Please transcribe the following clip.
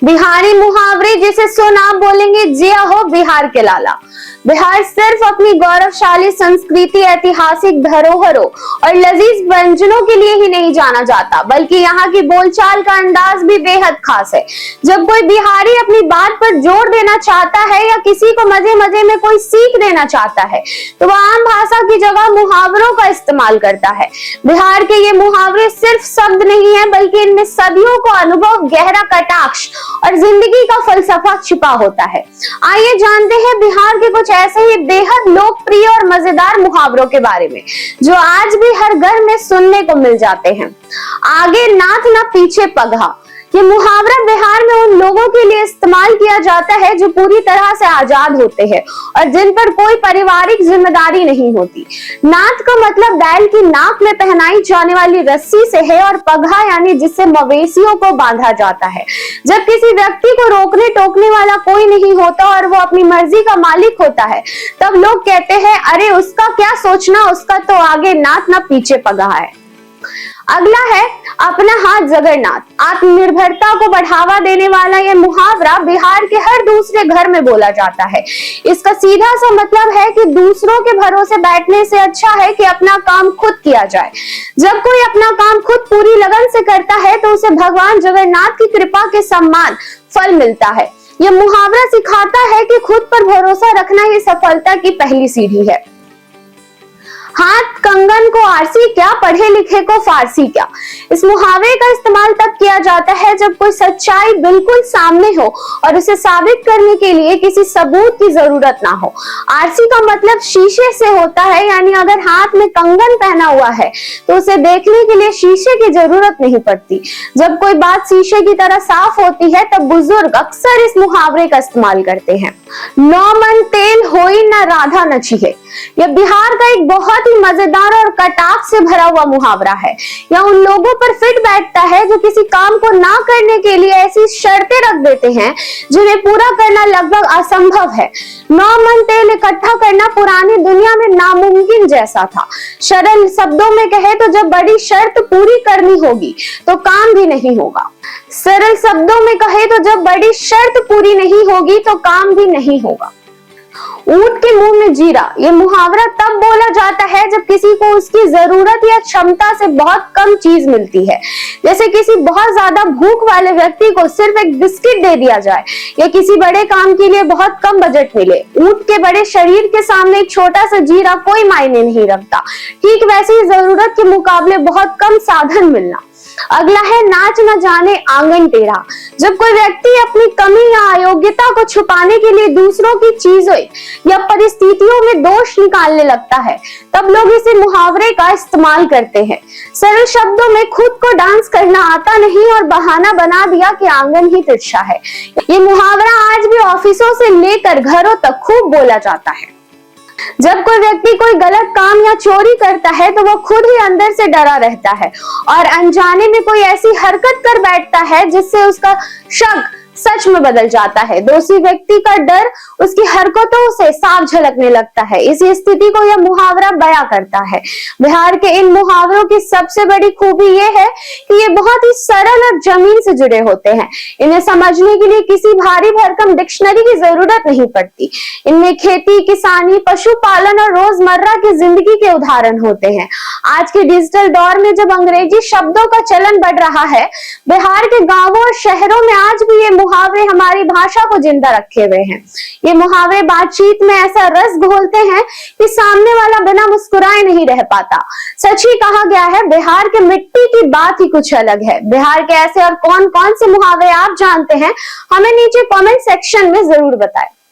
बिहारी मुहावरे जिसे सुन आप बोलेंगे जिया हो बिहार के लाला। बिहार सिर्फ अपनी गौरवशाली संस्कृति, ऐतिहासिक धरोहरों और लजीज व्यंजनों के लिए ही नहीं जाना जाता, बल्कि यहाँ की बोलचाल का अंदाज भी बेहद खास है। जब कोई बिहारी अपनी बात पर जोर देना चाहता है या किसी को मजे मजे में कोई सीख देना चाहता है, तो वह आम भाषा की जगह मुहावरों का इस्तेमाल करता है। बिहार के ये मुहावरे सिर्फ शब्द नहीं है, बल्कि इनमें सदियों का अनुभव, गहरा कटाक्ष और जिंदगी का फलसफा छिपा होता है। आइए जानते हैं बिहार के कुछ ऐसे ही बेहद लोकप्रिय और मजेदार मुहावरों के बारे में, जो आज भी हर घर में सुनने को मिल जाते हैं। आगे नाथ ना पीछे पगहा। ये मुहावरा बिहार में उन लोगों के लिए इस्तेमाल किया जाता है जो पूरी तरह से आजाद होते हैं और जिन पर कोई पारिवारिक जिम्मेदारी नहीं होती। नाथ का मतलब बैल की नाक में पहनाई जाने वाली रस्सी से है और पगहा यानी जिससे मवेशियों को बांधा जाता है। जब किसी व्यक्ति को रोकने टोकने वाला कोई नहीं होता और वो अपनी मर्जी का मालिक होता है, तब लोग कहते हैं, अरे उसका क्या सोचना, उसका तो आगे नाथ ना पीछे पगहा है। अगला है अपना हाथ जगन्नाथ। आत्मनिर्भरता को बढ़ावा देने वाला यह मुहावरा बिहार के हर दूसरे घर में बोला जाता है। इसका सीधा सा मतलब है कि दूसरों के भरोसे बैठने से अच्छा है कि अपना काम खुद किया जाए। जब कोई अपना काम खुद पूरी लगन से करता है तो उसे भगवान जगन्नाथ की कृपा के सम्मान फल मिलता है। यह मुहावरा सिखाता है कि खुद पर भरोसा रखना ही सफलता की पहली सीढ़ी है। हाथ कंगन को आरसी क्या, पढ़े लिखे को फारसी क्या। इस मुहावरे का इस्तेमाल तब किया जाता है जब कोई सच्चाई बिल्कुल सामने हो और उसे साबित करने के लिए किसी सबूत की जरूरत ना हो। आरसी का मतलब शीशे से होता है, यानी अगर हाथ में कंगन पहना हुआ है तो उसे देखने के लिए शीशे की जरूरत नहीं पड़ती। जब कोई बात शीशे की तरह साफ होती है तब बुजुर्ग अक्सर इस मुहावरे का इस्तेमाल करते हैं। नौ मन तेल होई न राधा न छिहे। यह बिहार का एक बहुत ही मजेदार और कटाक्ष से भरा हुआ मुहावरा है। यह उन लोगों पर फिट बैठता है जो किसी काम को ना करने के लिए ऐसी शर्तें रख देते हैं जिन्हें पूरा करना लगभग असंभव है। 9 मन तेल इकट्ठा करना पुरानी दुनिया में नामुमकिन जैसा था। सरल शब्दों में कहे तो जब बड़ी शर्त पूरी करनी होगी तो काम भी नहीं होगा। सरल शब्दों में कहे तो जब बड़ी शर्त पूरी नहीं होगी तो काम भी नहीं होगा। ऊंट के मुंह में जीरा। ये मुहावरा तब बोला जाता है जब किसी को उसकी जरूरत या क्षमता से बहुत कम चीज मिलती है। जैसे किसी बहुत ज्यादा भूख वाले व्यक्ति को सिर्फ एक बिस्किट दे दिया जाए या किसी बड़े काम के लिए बहुत कम बजट मिले। ऊंट के बड़े शरीर के सामने एक छोटा सा जीरा कोई मायने नहीं रखता। ठीक वैसे ही जरूरत के मुकाबले बहुत कम साधन मिलना। अगला है नाच न जाने आंगन टेढ़ा। जब कोई व्यक्ति अपनी कमी या अयोग्यता को छुपाने के लिए दूसरों की चीजों या परिस्थितियों में दोष निकालने लगता है, तब लोग इसे मुहावरे का इस्तेमाल करते हैं। सरल शब्दों में खुद को डांस करना आता नहीं और बहाना बना दिया कि आंगन ही तिरछा है। ये मुहावरा आज भी ऑफिसों से लेकर घरों तक खूब बोला जाता है। जब कोई व्यक्ति कोई गलत काम या चोरी करता है तो वह खुद ही अंदर से डरा रहता है और अनजाने में कोई ऐसी हरकत कर बैठता है जिससे उसका शक सच में बदल जाता है। दोषी व्यक्ति का डर उसकी हरकतों से साफ झलकने लगता है। इसी स्थिति को यह मुहावरा बयां करता है। बिहार के इन मुहावरों की सबसे बड़ी खूबी यह है कि ये बहुत ही सरल और जमीन से जुड़े होते हैं। इन्हें समझने के लिए किसी भारी भरकम डिक्शनरी की जरूरत नहीं पड़ती। इनमें खेती, किसानी, पशुपालन और रोजमर्रा की जिंदगी के उदाहरण होते हैं। आज के डिजिटल दौर में जब अंग्रेजी शब्दों का चलन बढ़ रहा है, बिहार के गांवों और शहरों में आज भी ये मुहावरे हमारी भाषा को जिंदा रखे हुए हैं। ये मुहावरे बातचीत में ऐसा रस घोलते हैं कि सामने वाला बिना मुस्कुराए नहीं रह पाता। सच ही कहा गया है, बिहार के मिट्टी की बात ही कुछ अलग है। बिहार के ऐसे और कौन कौन से मुहावरे आप जानते हैं, हमें नीचे कमेंट सेक्शन में जरूर बताएं।